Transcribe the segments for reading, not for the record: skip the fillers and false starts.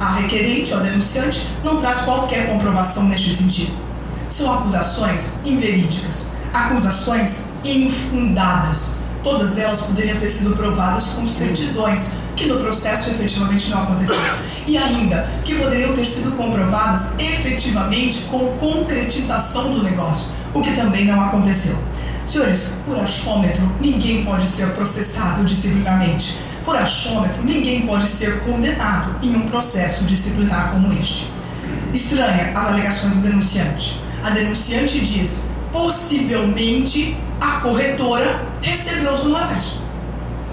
a requerente ou a denunciante não traz qualquer comprovação neste sentido. São acusações inverídicas, acusações infundadas. Todas elas poderiam ter sido provadas com certidões, que no processo efetivamente não aconteceram. E ainda, que poderiam ter sido comprovadas efetivamente com concretização do negócio, o que também não aconteceu. Senhores, por achômetro, ninguém pode ser processado disciplinarmente. Por achômetro, ninguém pode ser condenado em um processo disciplinar como este. Estranha as alegações do denunciante. A denunciante diz, possivelmente a corretora recebeu os honorários.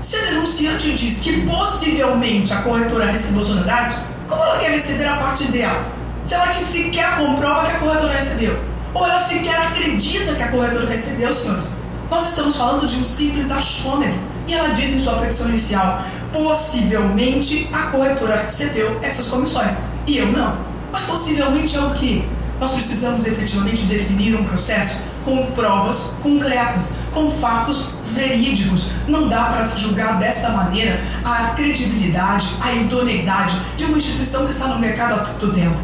Se a denunciante diz que possivelmente a corretora recebeu os honorários, como ela quer receber a parte dela? Se ela que sequer comprova que a corretora recebeu, ou ela sequer acredita que a corretora recebeu, senhores. Nós estamos falando de um simples achômetro. E ela diz em sua petição inicial, possivelmente a corretora recebeu essas comissões. E eu não. Mas possivelmente é o quê? Nós precisamos efetivamente definir um processo com provas concretas, com fatos verídicos. Não dá para se julgar desta maneira a credibilidade, a idoneidade de uma instituição que está no mercado há tanto tempo.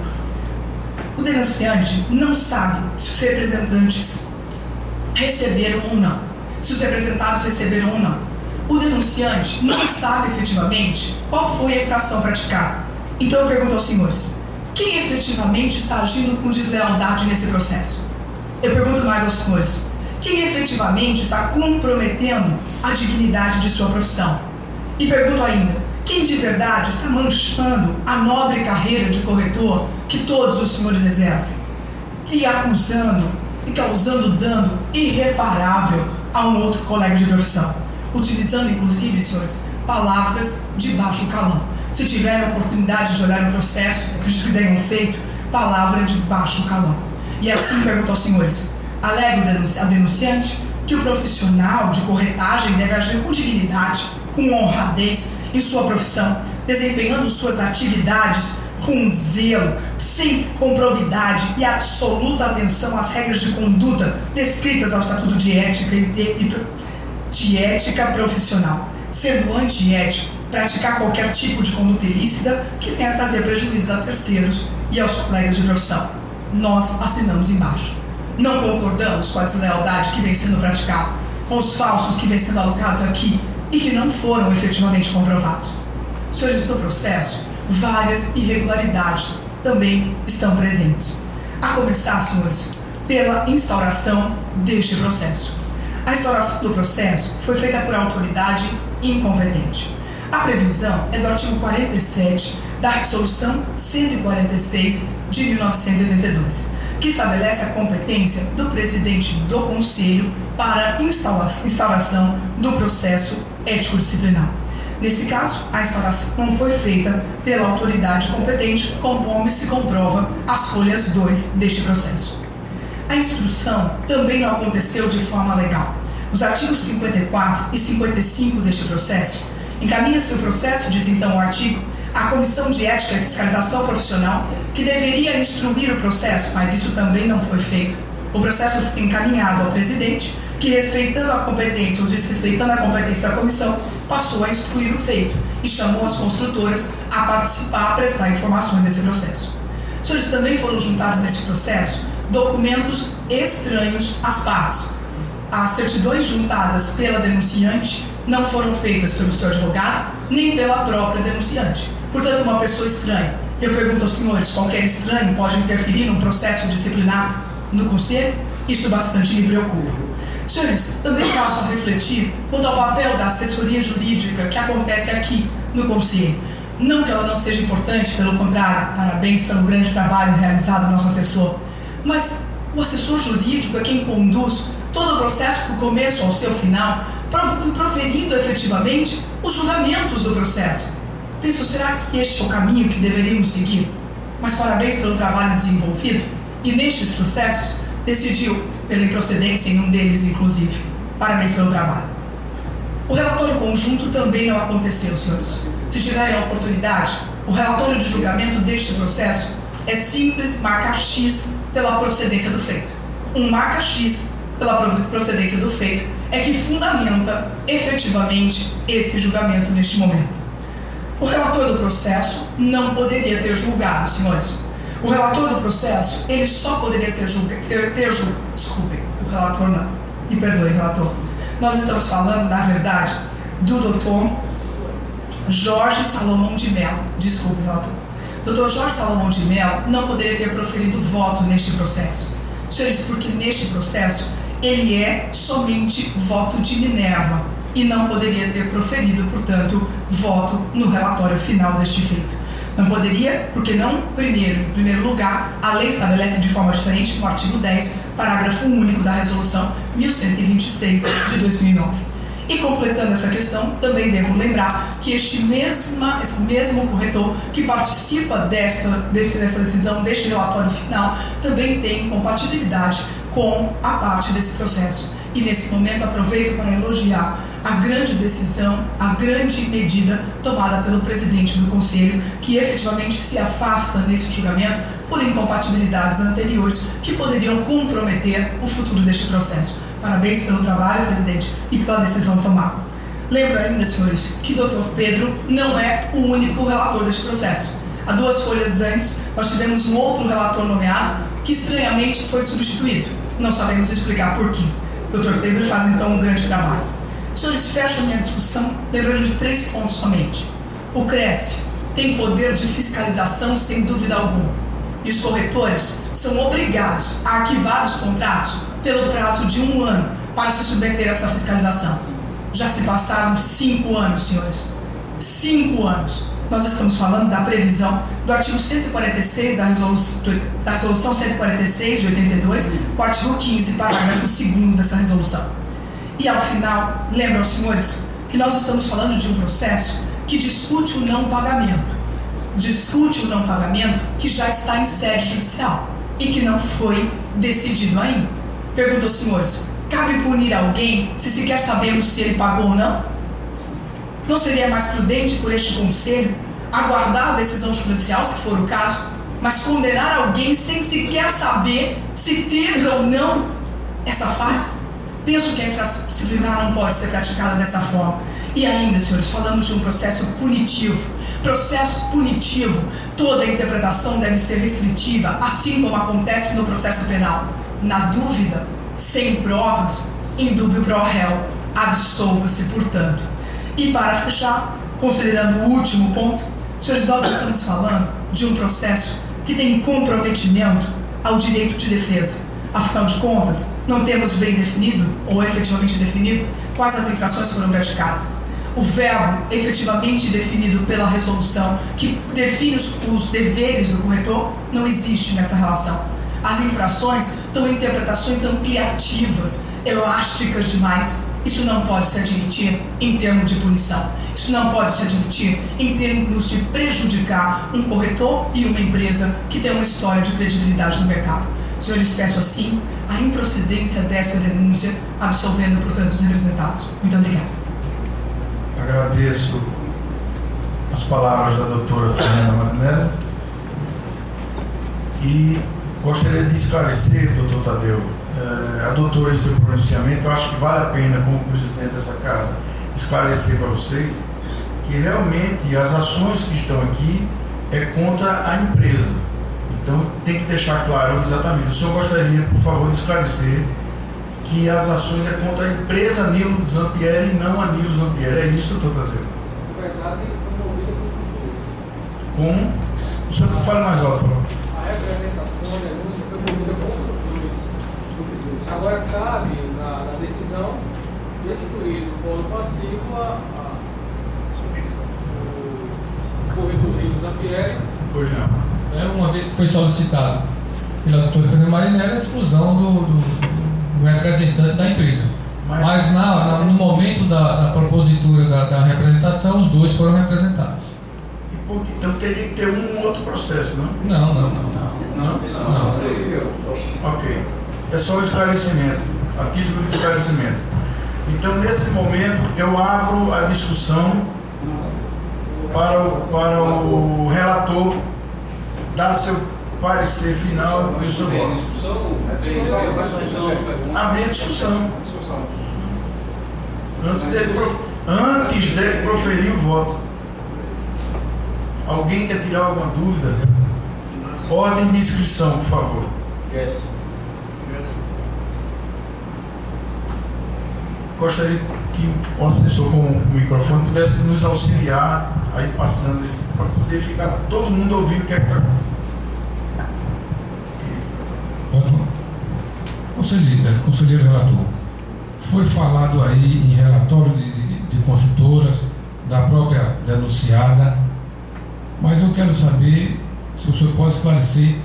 O denunciante não sabe se os representantes receberam ou não, se os representados receberam ou não. O denunciante não sabe efetivamente qual foi a infração praticada. Então eu pergunto aos senhores, quem efetivamente está agindo com deslealdade nesse processo? Eu pergunto mais aos senhores, quem efetivamente está comprometendo a dignidade de sua profissão? E pergunto ainda, quem de verdade está manchando a nobre carreira de corretor que todos os senhores exercem? E acusando e causando dano irreparável a um outro colega de profissão. Utilizando, inclusive, senhores, palavras de baixo calão. Se tiverem a oportunidade de olhar o processo, acredito que tenham feito, palavra de baixo calão. E assim pergunto aos senhores, alega a denunciante que o profissional de corretagem deve agir com dignidade, com honradez em sua profissão, desempenhando suas atividades com zelo, sempre com probidade e absoluta atenção às regras de conduta descritas ao Estatuto de Ética Profissional, sendo antiético praticar qualquer tipo de conduta ilícita que venha a trazer prejuízos a terceiros e aos colegas de profissão. Nós assinamos embaixo. Não concordamos com a deslealdade que vem sendo praticada, com os falsos que vêm sendo alocados aqui e que não foram efetivamente comprovados. Senhores, no processo, várias irregularidades também estão presentes. A começar, senhores, pela instauração deste processo. A instauração do processo foi feita por autoridade incompetente. A previsão é do artigo 47 da Resolução 146 de 1982, que estabelece a competência do presidente do Conselho para a instauração do processo ético-disciplinar. Nesse caso, a instauração não foi feita pela autoridade competente, conforme se comprova as folhas 2 deste processo. A instrução também não aconteceu de forma legal. Os artigos 54 e 55 deste processo, encaminha-se o processo, diz então o artigo, à Comissão de Ética e Fiscalização Profissional, que deveria instruir o processo, mas isso também não foi feito. O processo foi encaminhado ao presidente, que, respeitando a competência ou desrespeitando a competência da comissão, passou a instruir o feito e chamou as construtoras a participar, a prestar informações desse processo. Senhores, também foram juntados nesse processo documentos estranhos às partes. As certidões juntadas pela denunciante não foram feitas pelo seu advogado, nem pela própria denunciante. Portanto, uma pessoa estranha. Eu pergunto aos senhores, qualquer estranho pode interferir num processo disciplinar no Conselho? Isso bastante me preocupa. Senhores, também passo a refletir quanto ao papel da assessoria jurídica que acontece aqui no Conselho. Não que ela não seja importante, pelo contrário, parabéns pelo grande trabalho realizado do nosso assessor. Mas o assessor jurídico é quem conduz todo o processo do começo ao seu final, proferindo efetivamente os julgamentos do processo. Penso, será que este é o caminho que deveríamos seguir? Mas parabéns pelo trabalho desenvolvido e nestes processos decidiu pela improcedência em um deles, inclusive. Parabéns pelo trabalho. O relatório conjunto também não aconteceu, senhores. Se tiverem a oportunidade, o relatório de julgamento deste processo é simples marca X pela procedência do feito. Um marca X pela procedência do feito é que fundamenta efetivamente esse julgamento neste momento. O relator do processo não poderia ter julgado, senhores. O relator do processo, ele só poderia ser julgado, desculpe, o relator não, me perdoe, relator. Nós estamos falando, na verdade, do doutor Jorge Salomão de Mello, desculpe, relator. Dr. Jorge Salomão de Mello não poderia ter proferido voto neste processo. Senhores, porque neste processo ele é somente voto de Minerva e não poderia ter proferido, portanto, voto no relatório final deste feito. Não poderia, porque não, em primeiro lugar, a lei estabelece de forma diferente no artigo 10, parágrafo único da resolução 1126 de 2009. E completando essa questão, também devo lembrar que esse mesmo corretor que participa dessa decisão, deste relatório final, também tem compatibilidade com a parte desse processo. E nesse momento aproveito para elogiar a grande decisão, a grande medida tomada pelo presidente do Conselho, que efetivamente se afasta nesse julgamento por incompatibilidades anteriores que poderiam comprometer o futuro deste processo. Parabéns pelo trabalho, presidente, e pela decisão tomada. Lembro ainda, senhores, que Dr. Pedro não é o único relator deste processo. Há 2 folhas antes, nós tivemos um outro relator nomeado que estranhamente foi substituído. Não sabemos explicar por quê. Dr. Pedro faz então um grande trabalho. Senhores, fecho minha discussão lembrando de 3 pontos somente. O CRES tem poder de fiscalização sem dúvida alguma. E os corretores são obrigados a arquivar os contratos pelo prazo de 1 ano para se submeter a essa fiscalização. Já se passaram 5 anos, senhores. 5 anos. Nós estamos falando da previsão do artigo 146 da resolução 146 de 82, o artigo 15, parágrafo 2º dessa resolução. E ao final, lembro aos senhores que nós estamos falando de um processo que discute o não pagamento. Discute o não pagamento que já está em sede judicial e que não foi decidido ainda. Pergunto aos senhores, cabe punir alguém se sequer sabemos se ele pagou ou não? Não seria mais prudente por este conselho aguardar a decisão judicial, se for o caso, mas condenar alguém sem sequer saber se teve ou não essa falha? Penso que a infradisciplinar não pode ser praticada dessa forma. E ainda, senhores, falamos de um processo punitivo. Processo punitivo, toda a interpretação deve ser restritiva, assim como acontece no processo penal. Na dúvida, sem provas, indúbio pro réu, absolva-se, portanto. E para fechar, considerando o último ponto, senhores, nós estamos falando de um processo que tem comprometimento ao direito de defesa. Afinal de contas, não temos bem definido, ou efetivamente definido, quais as infrações foram praticadas. O verbo efetivamente definido pela resolução, que define os deveres do corretor, não existe nessa relação. As infrações dão interpretações ampliativas, elásticas demais. Isso não pode se admitir em termos de punição. Isso não pode se admitir em termos de prejudicar um corretor e uma empresa que tem uma história de credibilidade no mercado. Senhores, peço assim a improcedência dessa denúncia, absolvendo, portanto, os representados. Muito obrigado. Agradeço as palavras da doutora Fernanda Marinello e gostaria de esclarecer, doutor Tadeu, a doutora em seu pronunciamento. Eu acho que vale a pena, como presidente dessa casa, esclarecer para vocês que realmente as ações que estão aqui é contra a empresa. Então tem que deixar claro exatamente. O senhor gostaria, por favor, de esclarecer que as ações é contra a empresa Nilo Zampieri e não a Nilo Zampieri. É isso, doutor Tadeu? Na verdade, promovida por Como? O senhor fala mais alto, por favor. a representação, a denúncia foi promovida contra os dois. Agora cabe na decisão excluir do polo passivo o corretor Nilo Zampieri. Pois não. Uma vez que foi solicitado pela doutora Fernanda Marinello a exclusão do representante da empresa. Mas no momento da propositura da representação, os dois foram representados. Então teria que ter um outro processo, não? Não. Ok. É só um esclarecimento, a título de esclarecimento. Então, nesse momento, eu abro a discussão para o relator dar seu parecer final e o seu voto. Abrir a discussão. Antes dele proferir o voto. Alguém quer tirar alguma dúvida? Ordem de inscrição, por favor. Gesso. Gostaria que o assessor com o microfone pudesse nos auxiliar aí passando isso, para poder ficar todo mundo ouvindo o que é que está acontecendo. Conselheiro relator, foi falado aí em relatório de construtoras, da própria denunciada, mas eu quero saber se o senhor pode esclarecer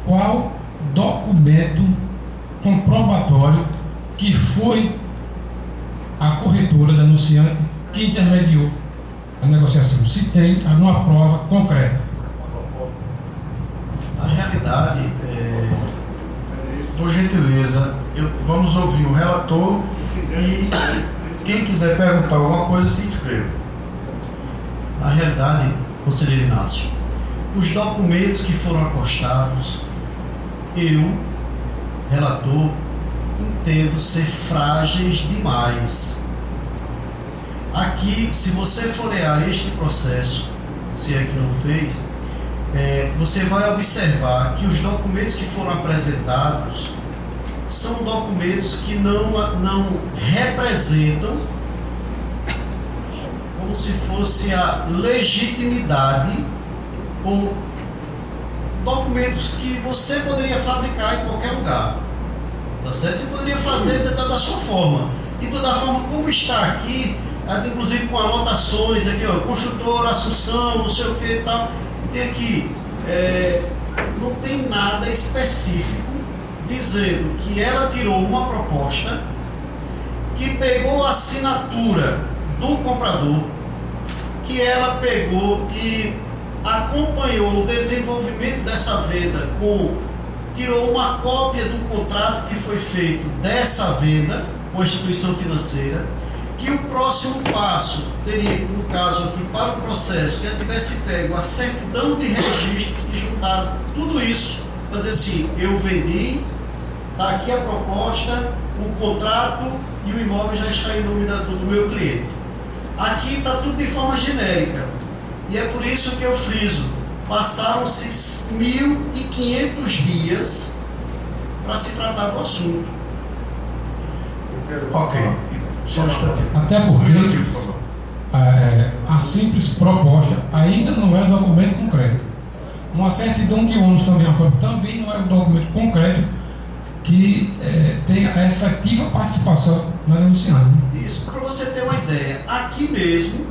qual documento comprobatório que foi a corretora denunciante que intermediou a negociação, se tem alguma prova concreta. Na realidade, Por gentileza, vamos ouvir o relator e quem quiser perguntar alguma coisa, se inscreva. na realidade, conselheiro Inácio, os documentos que foram acostados, eu, relator, entendo ser frágeis demais. Aqui, se você folhear este processo, se é que não fez, você vai observar que os documentos que foram apresentados são documentos que não representam como se fosse a legitimidade ou documentos que você poderia fabricar em qualquer lugar. Tá certo? Você poderia fazer da sua forma. E da forma como está aqui, inclusive com anotações aqui, ó, construtor, Assunção, não sei o que e tal. Tem aqui, não tem nada específico dizendo que ela tirou uma proposta, que pegou a assinatura do comprador, que ela pegou e acompanhou o desenvolvimento dessa venda tirou uma cópia do contrato que foi feito dessa venda com a instituição financeira, que o próximo passo teria, no caso aqui, para o processo, que ela tivesse pego a certidão de registro e juntado tudo isso, para dizer assim, eu vendi, está aqui a proposta, o contrato e o imóvel já está em nome do meu cliente. Aqui está tudo de forma genérica, e é por isso que eu friso, passaram-se 1.500 dias para se tratar do assunto. Ok. Só um instantinho. Até porque a simples proposta ainda não é documento concreto. Uma certidão de ônus também não é um documento concreto que tenha a efetiva participação na denunciante. Isso, para você ter uma ideia, aqui mesmo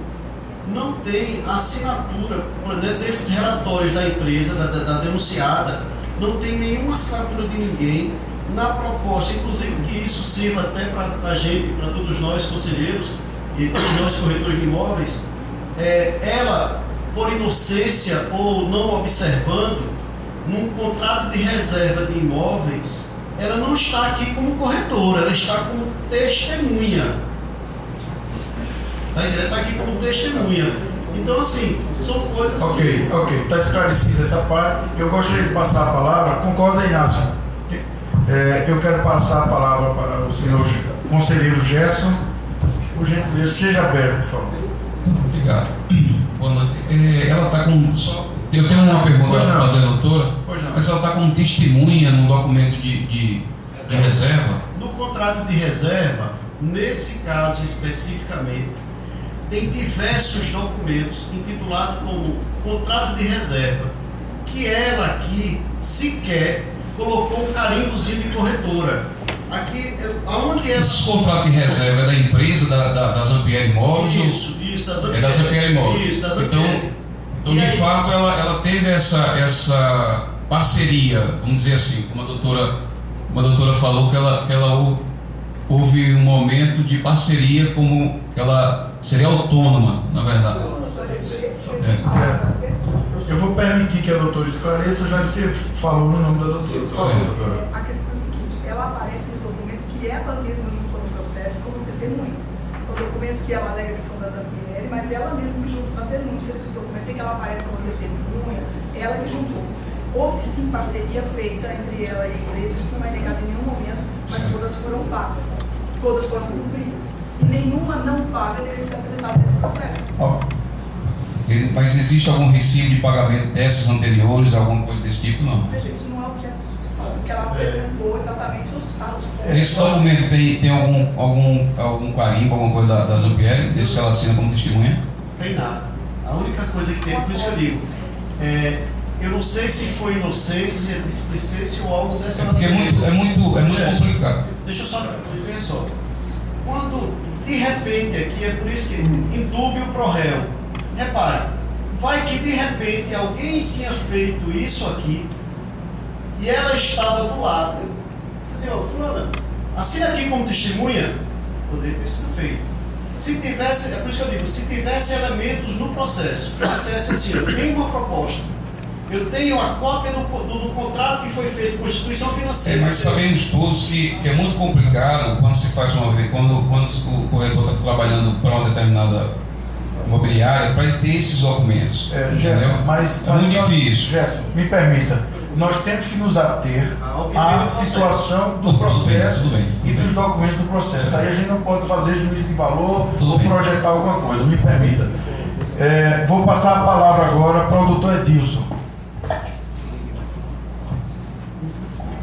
não tem assinatura, por exemplo, desses relatórios da empresa, da denunciada, não tem nenhuma assinatura de ninguém na proposta, inclusive que isso sirva até para a gente, para todos nós conselheiros e todos nós corretores de imóveis, ela, por inocência ou não observando, num contrato de reserva de imóveis, ela não está aqui como corretora, ela está como testemunha. Está aqui como testemunha. Então, assim, são coisas Ok, está esclarecida essa parte. Eu gostaria de passar a palavra. Concorda, Inácio? Eu quero passar a palavra para o senhor conselheiro Gerson. Por gentileza, seja breve, por favor. Obrigado. Boa noite. Ela está com. Eu tenho uma pergunta para fazer, doutora. Mas ela está como testemunha no documento de reserva? No contrato de reserva, nesse caso especificamente, tem diversos documentos intitulados como contrato de reserva, que ela aqui sequer colocou um carimbozinho de corretora. Aqui, aonde ela... Esse contrato de reserva é da empresa, da Zampieri Imóveis? Isso, da Zampieri. É da Zampieri Imóveis. Isso, da Zampieri. Então de fato, ela teve essa parceria, vamos dizer assim, como a doutora falou, que ela houve um momento de parceria, como ela seria autônoma, na verdade. Eu vou permitir que a doutora esclareça, já que você falou no nome da doutora. Por favor, doutora. A questão é a seguinte, ela aparece nos documentos que ela mesma juntou no processo como testemunha. São documentos que ela alega que são da Zampieri, mas ela mesma que juntou na denúncia desses documentos em que ela aparece como testemunha, ela que juntou. Houve sim parceria feita entre ela e a empresa, isso não é negado em nenhum momento, mas todas foram pagas, todas foram cumpridas. E nenhuma não paga teria sido apresentada nesse processo. Mas existe algum recibo de pagamento dessas anteriores, alguma coisa desse tipo? Não. Veja, isso não é objeto de discussão, porque ela apresentou exatamente os pontos. Nesse documento tem algum carimbo, alguma coisa da Zampieri, desse que ela assina como testemunha? Tem nada. A única coisa que tem, por isso que eu digo, eu não sei se foi inocência, displicência ou algo dessa Porque é muito complicado. Deixa eu só ver só. Quando, de repente, aqui é por isso que indúbio pro réu. Repare, vai que de repente alguém tinha feito isso aqui e ela estava do lado. Você diz, ó, fulana, assina aqui como testemunha, poderia ter sido feito. Se tivesse, é por isso que eu digo, se tivesse elementos no processo, que dissesse assim, eu tenho uma proposta, eu tenho a cópia do contrato que foi feito com a instituição financeira. Mas sabemos todos que é muito complicado quando se faz uma vez, quando o corretor está trabalhando para uma determinada imobiliária, para ele ter esses documentos. Gerson, mas é muito difícil. Gerson, me permita, nós temos que nos ater à situação do processo e dos documentos do processo. Aí a gente não pode fazer juízo de valor ou projetar alguma coisa, me permita. Vou passar a palavra agora para o doutor Edilson.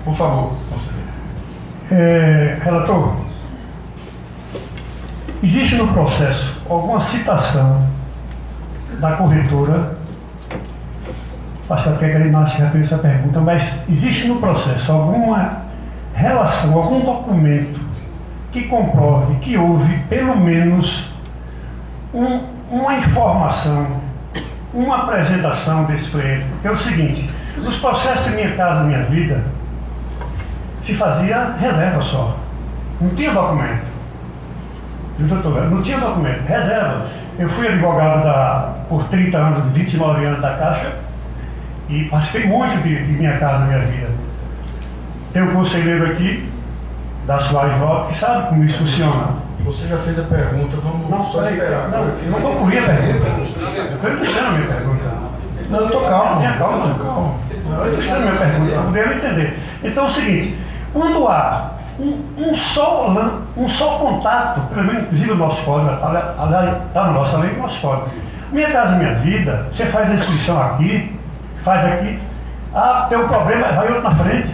Por favor, conselheiro. Relator, existe no processo alguma citação da corretora, acho que até que ele nasce já fez essa pergunta, mas existe no processo alguma relação, algum documento que comprove que houve pelo menos uma informação, uma apresentação desse cliente? Porque é o seguinte, nos processos de Minha Casa Minha Vida, se fazia reserva só, não tinha documento. Doutor, não tinha documento, reserva. Eu fui advogado por 30 anos, 29 anos da Caixa e participei muito de Minha Casa Minha Vida. Tem um conselheiro aqui, da Soares Lopes, que sabe como isso funciona. Você já fez a pergunta, vamos só esperar. Não, eu não concluí a pergunta. Eu estou entendendo a minha pergunta. Não, eu estou calmo. Calma. Eu estou entendendo a minha pergunta, para poder entender. Então é o seguinte, quando há um só contato, pelo menos inclusive o nosso código, está na nossa lei, o nosso código. Minha Casa Minha Vida, você faz a inscrição aqui, faz aqui, tem um problema, vai outro na frente.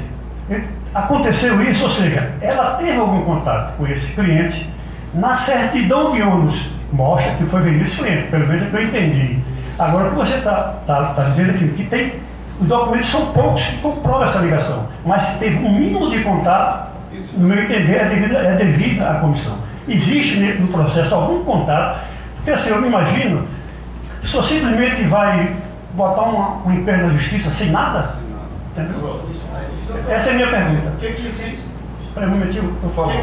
Aconteceu isso, ou seja, ela teve algum contato com esse cliente, na certidão de ônus mostra que foi vendido esse cliente, pelo menos é que eu entendi. Agora o que você está dizendo aqui, que tem, os documentos são poucos que comprovam essa ligação, mas se teve um mínimo de contato, no meu entender, é devida à comissão. Existe no processo algum contato, porque assim, eu me imagino, a pessoa simplesmente vai botar um empenho na justiça sem nada? Entendeu? Essa é a minha pergunta. O que existe? Espera um momentinho, por favor.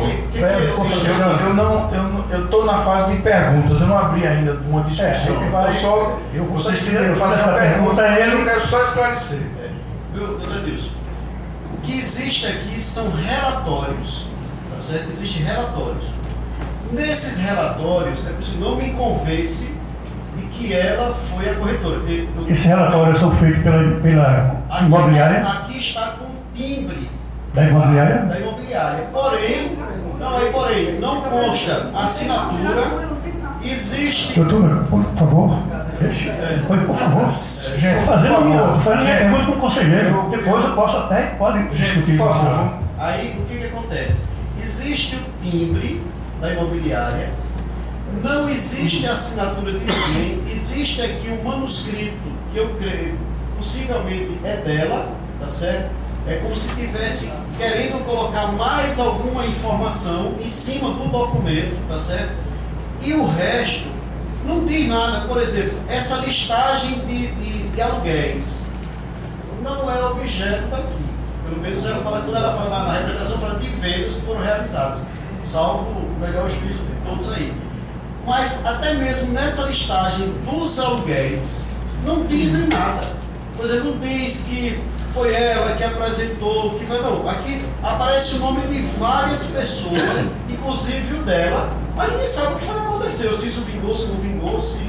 Eu estou na fase de perguntas, eu não abri ainda uma discussão. Vocês têm que fazer uma pergunta, eu quero só esclarecer. Doutor Edilson, o que existe aqui são relatórios, tá certo? Existem relatórios. Nesses relatórios, é preciso não me convence de que ela foi a corretora. Esses relatórios são feitos pela imobiliária? Aqui está com timbre da imobiliária? Da imobiliária. Porém, não consta assinatura. Existe. Doutor, por favor. Deixa. Por favor. Estou fazendo pergunta com o conselheiro. Depois eu posso até discutir com você. Aí o que acontece? Existe o timbre da imobiliária, não existe a assinatura de ninguém, existe aqui um manuscrito que eu creio, possivelmente é dela, tá certo? É como se estivesse querendo colocar mais alguma informação em cima do documento, tá certo? E o resto não diz nada. Por exemplo, essa listagem de aluguéis não é objeto daqui. Pelo menos ela fala, quando ela fala na representação, fala de vendas que foram realizadas, salvo o melhor juízo de todos aí. Mas até mesmo nessa listagem dos aluguéis, não dizem nada. Por exemplo, não diz que foi ela que apresentou, que foi, não. Aqui aparece o nome de várias pessoas, inclusive o dela, mas ninguém sabe o que foi que aconteceu, se isso vingou, se não vingou, se...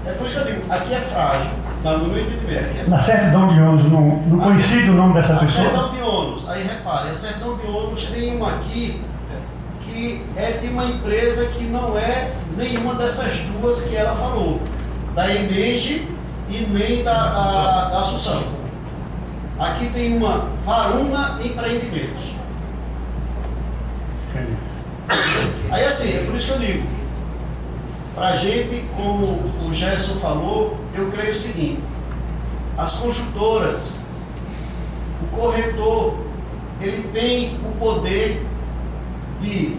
É por isso que eu digo, aqui é frágil, tá? No meu entendimento. Na certidão de ônus, não coincide o nome dessa pessoa? A certidão de ônus, aí repare, a certidão de ônus tem uma aqui que é de uma empresa que não é nenhuma dessas duas que ela falou. da EMEGE e nem da Assunção. Aqui tem uma Varuna Empreendimentos. Entendi. Aí assim, é por isso que eu digo, para a gente, como o Gerson falou, eu creio o seguinte: as construtoras, o corretor, ele tem o poder de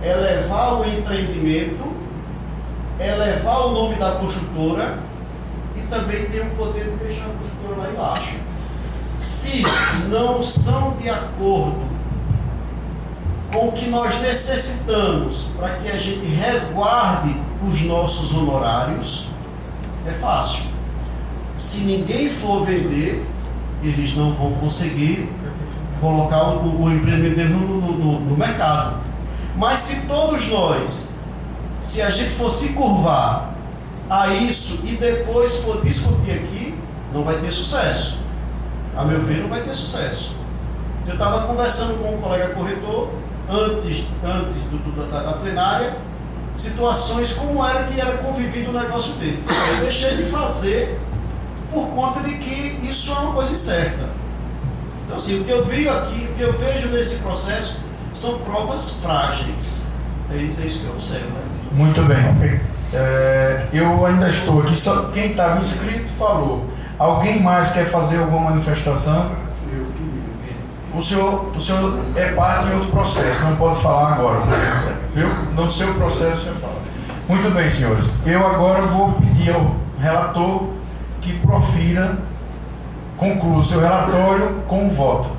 elevar o empreendimento, elevar o nome da construtora e também tem o poder de deixar a construtora lá embaixo. Se não são de acordo com o que nós necessitamos para que a gente resguarde os nossos honorários, é fácil. Se ninguém for vender, eles não vão conseguir colocar o empreendimento dele no mercado. Mas se todos nós, se a gente for se curvar a isso e depois for discutir aqui, não vai ter sucesso. A meu ver, não vai ter sucesso. Eu estava conversando com um colega corretor antes da plenária, situações como era que era convivido um negócio desse. Eu deixei de fazer por conta de que isso é uma coisa incerta. Então assim, o que eu vi aqui, o que eu vejo nesse processo são provas frágeis. É isso que eu observo. Né? Muito bem. Eu ainda estou aqui, só quem estava inscrito falou. Alguém mais quer fazer alguma manifestação? O senhor é parte em outro processo, não pode falar agora. Viu? No seu processo o senhor fala. Muito bem, senhores. Eu agora vou pedir ao relator que profira, conclua o seu relatório com o voto.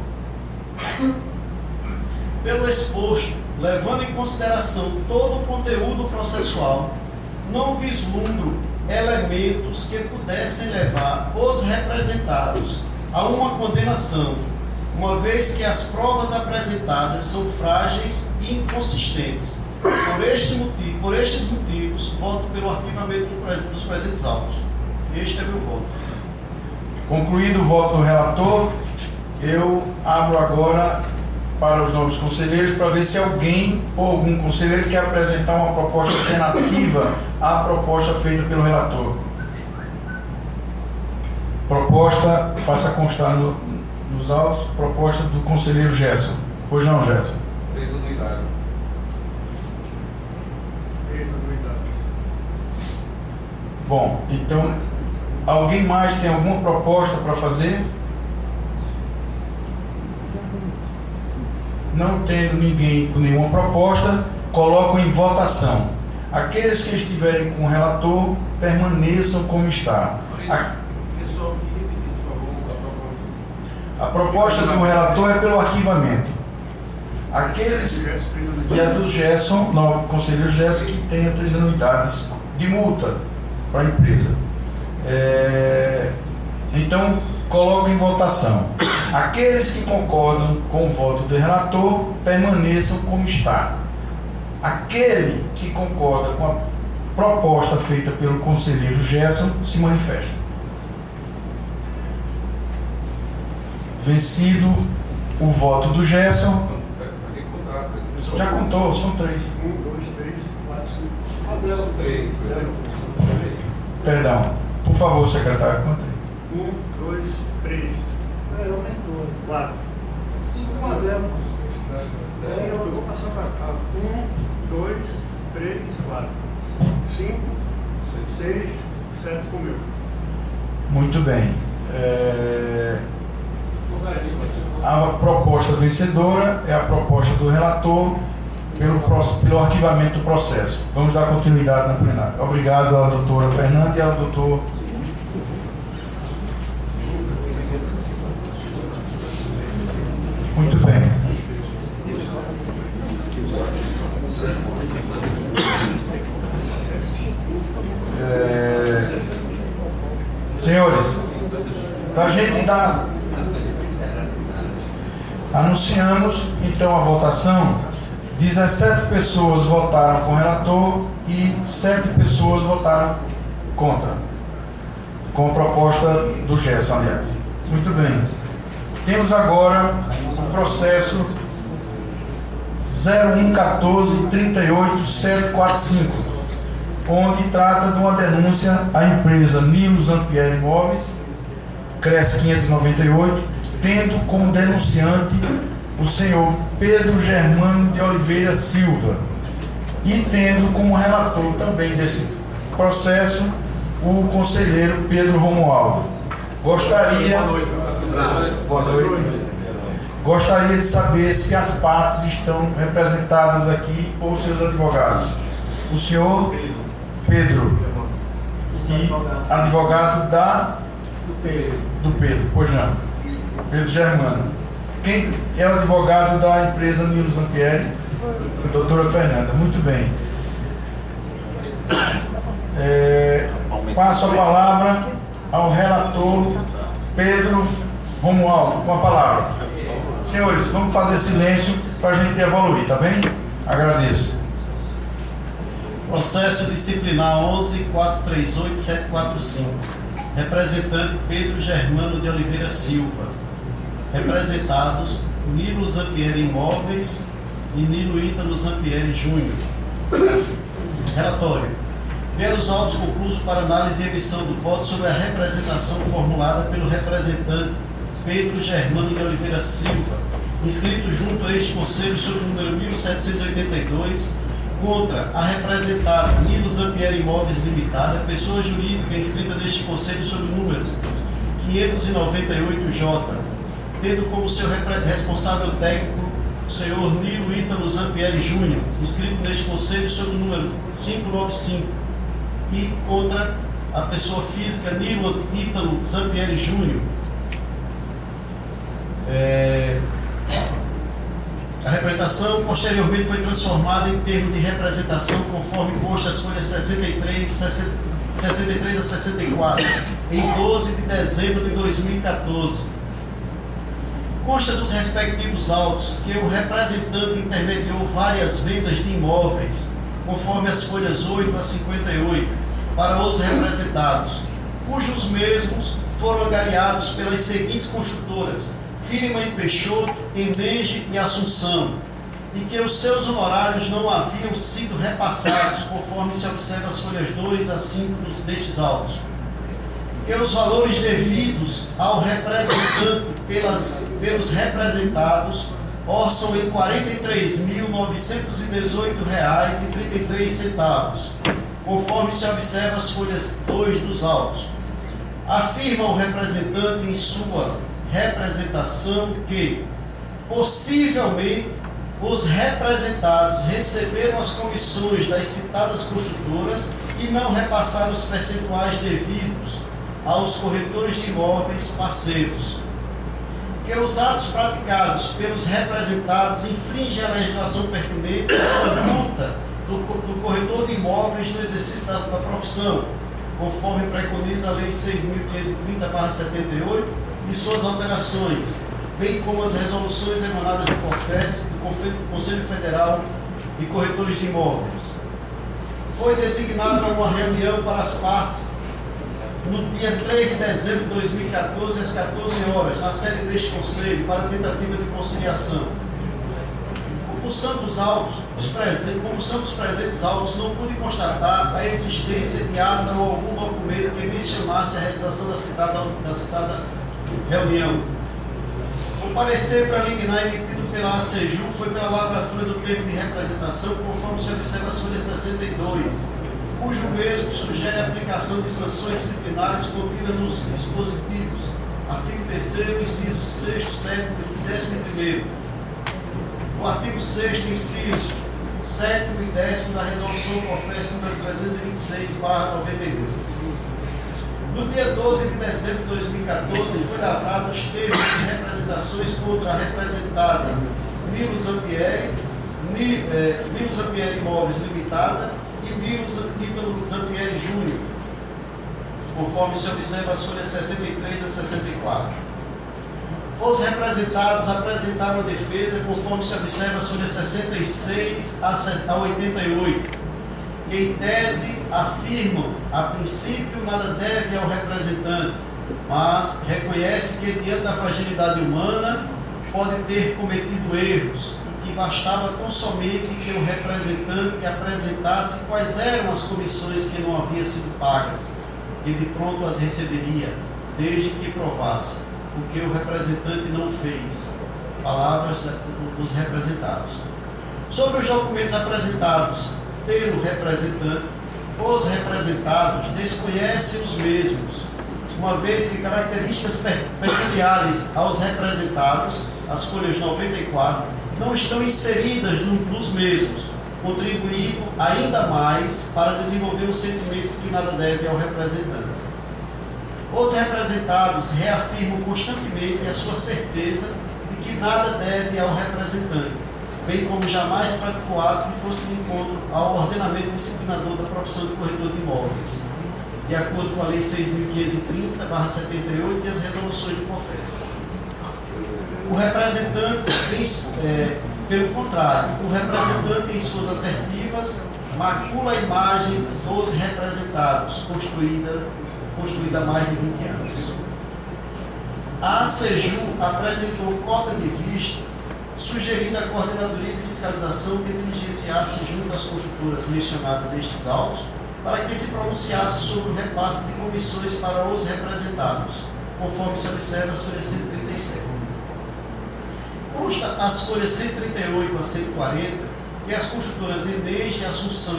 Pelo exposto, levando em consideração todo o conteúdo processual, não vislumbro elementos que pudessem levar os representados a uma condenação, uma vez que as provas apresentadas são frágeis e inconsistentes. Por estes motivos, voto pelo arquivamento dos presentes autos. Este é meu voto. Concluído o voto do relator, eu abro agora para os novos conselheiros para ver se alguém ou algum conselheiro quer apresentar uma proposta alternativa à proposta feita pelo relator. Proposta, faça constar nos autos, proposta do conselheiro Gerson. Pois não, Gerson? 3 anuidades. Bom, então, alguém mais tem alguma proposta para fazer? Não tendo ninguém com nenhuma proposta, coloco em votação. Aqueles que estiverem com o relator, permaneçam como está. A proposta do relator é pelo arquivamento. Aqueles que é do Gerson, não, do conselheiro Gerson, que tenha 3 anuidades de multa para a empresa. Então, coloco em votação. Aqueles que concordam com o voto do relator, permaneçam como está. Aquele que concorda com a proposta feita pelo conselheiro Gerson, se manifesta. Vencido o voto do Gerson. Já contou, são 3. 1, 2, 3, 4, 5. 3. Perdão. Por favor, secretário, conta aí. 1, 2, 3. Aumentou. 4. 5 modelos. Eu vou passar para cá. 1, 2, 3, 4. 5, 6, 7 com o meu. Muito bem. A proposta vencedora é a proposta do relator pelo arquivamento do processo. Vamos dar continuidade na plenária. Obrigado à doutora Fernanda e ao doutor. Muito bem. Senhores, para a gente dar... Anunciamos então a votação. 17 pessoas votaram com o relator e 7 pessoas votaram contra. Com a proposta do Gerson, aliás. Muito bem. Temos agora o processo 011438-745. onde trata de uma denúncia à empresa Nilo Zampieri Imóveis, CRES 598, tendo como denunciante o senhor Pedro Germano de Oliveira Silva e tendo como relator também desse processo o conselheiro Pedro Romualdo. Gostaria de saber se as partes estão representadas aqui ou seus advogados. O senhor Pedro e advogado do Pedro, pois não. Pedro Germano. Quem é o advogado da empresa Nilo Zampieri? Doutora Fernanda. Muito bem. Passo a palavra ao relator Pedro Romualdo, com a palavra. Senhores, vamos fazer silêncio para a gente evoluir, tá bem? Agradeço. Processo disciplinar 11.438.745. Representante Pedro Germano de Oliveira Silva. Representados Nilo Zampieri Imóveis e Nilo Ítalo Zampieri Júnior. Relatório. Ver os autos conclusos para análise e emissão do voto sobre a representação formulada pelo representante Pedro Germano de Oliveira Silva, inscrito junto a este Conselho sob o número 1782, contra a representada Nilo Zampieri Imóveis Limitada, pessoa jurídica inscrita neste Conselho sob o número 598J, tendo como seu responsável técnico o senhor Nilo Ítalo Zampieri Júnior, inscrito neste Conselho sob o número 595, e contra a pessoa física Nilo Ítalo Zampieri Júnior. A representação posteriormente foi transformada em termo de representação conforme consta as folhas 63 a 64, em 12 de dezembro de 2014. Consta dos respectivos autos que o representante intermediou várias vendas de imóveis, conforme as folhas 8 a 58, para os representados, cujos mesmos foram angariados pelas seguintes construtoras: Firma e Peixoto, Enege e Assunção, e que os seus honorários não haviam sido repassados, conforme se observa as folhas 2 a 5 destes autos. Que os valores devidos ao representante pelos representados orçam em R$ 43.918,33, conforme se observa as folhas 2 dos autos. Afirma o representante em sua representação que, possivelmente, os representados receberam as comissões das citadas construtoras e não repassaram os percentuais devidos aos corretores de imóveis parceiros. Que os atos praticados pelos representados infringem a legislação pertinente à conduta do corretor de imóveis no exercício da profissão, conforme preconiza a Lei 6.530/78 e suas alterações, bem como as resoluções emanadas do COFES, do Conselho Federal de Corretores de Imóveis. Foi designada uma reunião para as partes no dia 3 de dezembro de 2014, às 14 horas, na sede deste Conselho, para tentativa de conciliação. Compulsando os autos, compulsando os presentes autos, não pude constatar a existência de ata ou algum documento que mencionasse a realização da citada reunião. O parecer preliminar emitido pela ACEJU foi pela lavratura do termo de representação, conforme se observa as folhas 62, cujo mesmo sugere a aplicação de sanções disciplinares contidas nos dispositivos, artigo 3º, inciso 6º, 7º e 11º. O artigo 6º, inciso 7º e 10º da resolução COFES número 326/92. No dia 12 de dezembro de 2014, foi lavrado os termos de representações contra a representada Nilo Zampieri Imóveis Limitada e Nilo Zampieri Júnior, conforme se observa as folhas 63 a 64. Os representados apresentaram a defesa, conforme se observa as folhas 66 a 88. Em tese, afirmam, a princípio, nada deve ao representante, mas reconhece que, diante da fragilidade humana, pode ter cometido erros e que bastava tão somente que o representante apresentasse quais eram as comissões que não haviam sido pagas, e de pronto as receberia, desde que provasse, o que o representante não fez. Palavras dos representados. Sobre os documentos apresentados pelo representante, os representados desconhecem os mesmos, uma vez que características peculiares aos representados, as folhas 94, não estão inseridas nos mesmos, contribuindo ainda mais para desenvolver um sentimento que nada deve ao representante. Os representados reafirmam constantemente a sua certeza de que nada deve ao representante, bem como jamais praticou ato que fosse de encontro ao ordenamento disciplinador da profissão de corretor de imóveis, de acordo com a Lei 6.530/78 e as resoluções do CONFES. O representante, pelo contrário, o representante em suas assertivas macula a imagem dos representados, construída há mais de 20 anos. A ACEJU apresentou cota de vista, sugerindo à Coordenadoria de Fiscalização que diligenciasse junto às construtoras mencionadas nestes autos, para que se pronunciasse sobre o repasse de comissões para os representados, conforme se observa as folhas 137. Consta as folhas 138 a 140 que as construtoras Enege, Assunção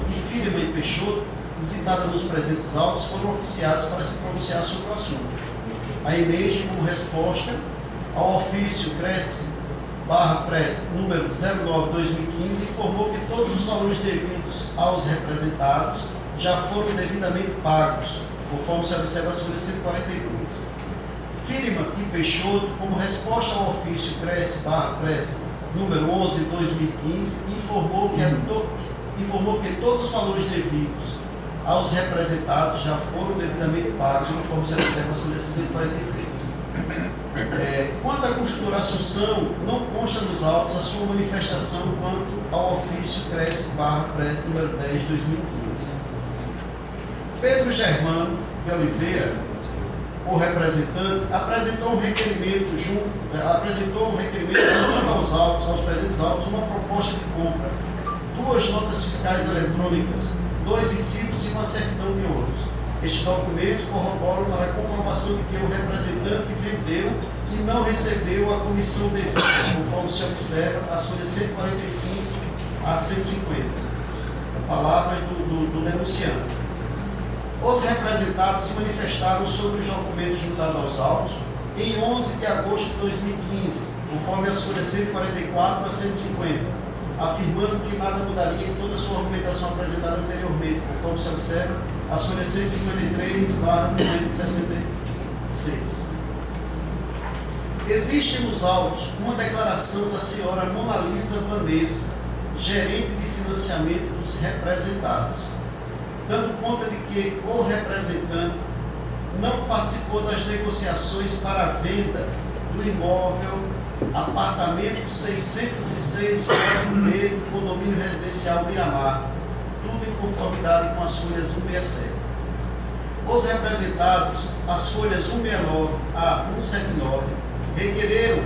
e Firma e Peixoto, visitadas nos presentes autos, foram oficiadas para se pronunciar sobre o assunto. A Enege, como resposta ao ofício Cresce/Prest número 09/2015, informou que todos os valores devidos aos representados já foram devidamente pagos, conforme se observa as folhas 142. Firma e Peixoto, como resposta ao ofício Cresce/Prest número 11/2015, informou que todos os valores devidos aos representados já foram devidamente pagos, conforme se observa as folhas 143. Quanto à construtora Assunção, não consta nos autos a sua manifestação quanto ao ofício Cresce/Prest número 10/2015. Pedro Germano de Oliveira, o representante, apresentou um requerimento juntando aos presentes autos uma proposta de compra, 2 notas fiscais eletrônicas, 2 recibos e uma certidão de ônus. Estes documentos corroboram para a comprovação de que o representante vendeu e não recebeu a comissão devida, conforme se observa as folhas 145 a 150. Palavras do denunciante. Os representados se manifestaram sobre os documentos juntados aos autos em 11 de agosto de 2015, conforme as folhas 144 a 150, afirmando que nada mudaria em toda a sua argumentação apresentada anteriormente, conforme se observa as folhas 153/166. Existe nos autos uma declaração da senhora Mona Lisa Vanessa, gerente de financiamento dos representados, dando conta de que o representante não participou das negociações para a venda do imóvel apartamento 606 B do condomínio residencial Miramar, tudo em conformidade com as folhas 167. Os representados, as folhas 169 a 179, requereram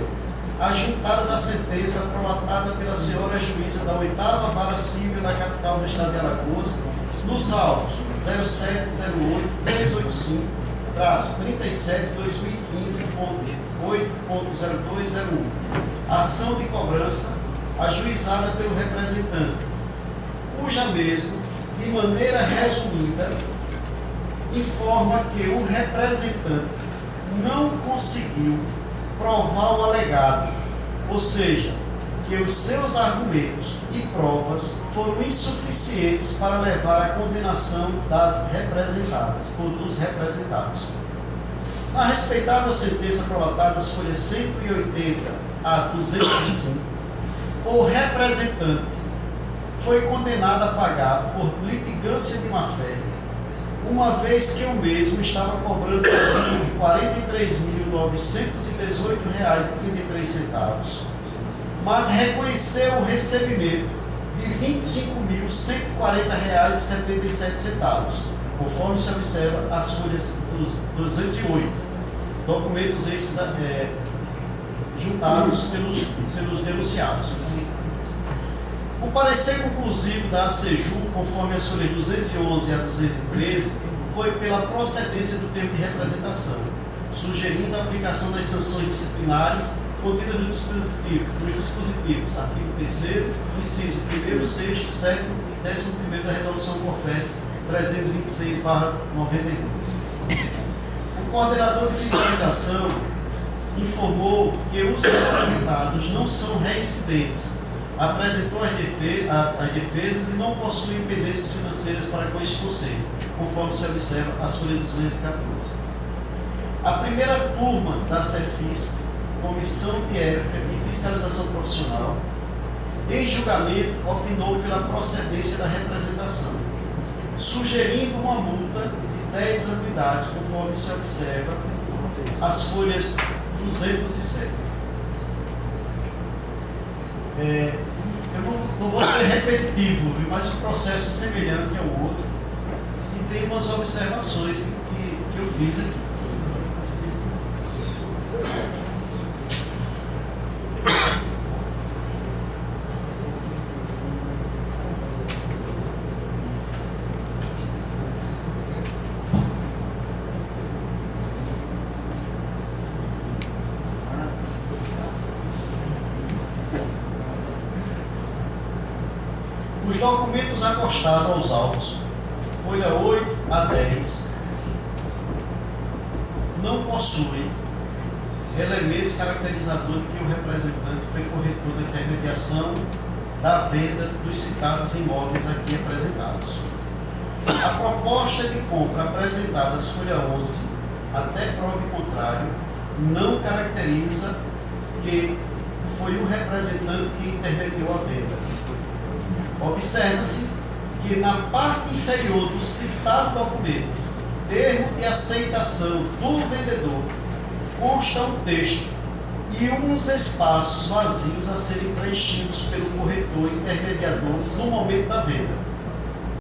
a juntada da sentença prolatada pela senhora juíza da 8ª Vara Civil da capital do estado de Alagoas, nos autos 0708-385-37/2015.8.0201, ação de cobrança ajuizada pelo representante, cuja mesma, de maneira resumida, informa que o representante não conseguiu provar o alegado, ou seja, que os seus argumentos e provas foram insuficientes para levar à condenação das representadas, ou dos representados. Na respeitável sentença prolatada, as folhas 180 a 205, o representante foi condenado a pagar por litigância de má-fé, uma vez que o mesmo estava cobrando R$ 43.918,33, mas reconheceu o recebimento de R$ 25.140,77, conforme se observa as folhas 208. Documentos estes juntados pelos denunciados. O parecer conclusivo da ACEJU, conforme as folhas 211 a 213, foi pela procedência do termo de representação, sugerindo a aplicação das sanções disciplinares contidas nos dispositivos, artigo 3º, inciso 1º, 6º, 7º e 11º da Resolução CONFES 326/92. O coordenador de fiscalização informou que os representados não são reincidentes, apresentou as defesas e não possuem pendências financeiras para com este conselho, conforme se observa as folhas 214. A primeira turma da CEFISP, Comissão de Ética e Fiscalização Profissional, em julgamento, opinou pela procedência da representação, sugerindo uma multa de 10 anuidades, conforme se observa as folhas 207. Eu não vou ser repetitivo, mas o processo é semelhante ao outro e tem umas observações que eu fiz aqui. Os documentos acostados aos autos, folha 8 a 10, não possuem elementos caracterizadores de que o representante foi corretor da intermediação da venda dos citados imóveis aqui apresentados. A proposta de compra apresentada às folha 11, até prova em contrário, não caracteriza que foi o representante que intermediou a venda. Observa-se que na parte inferior do citado documento, termo de aceitação do vendedor, consta um texto e uns espaços vazios a serem preenchidos pelo corretor intermediador no momento da venda.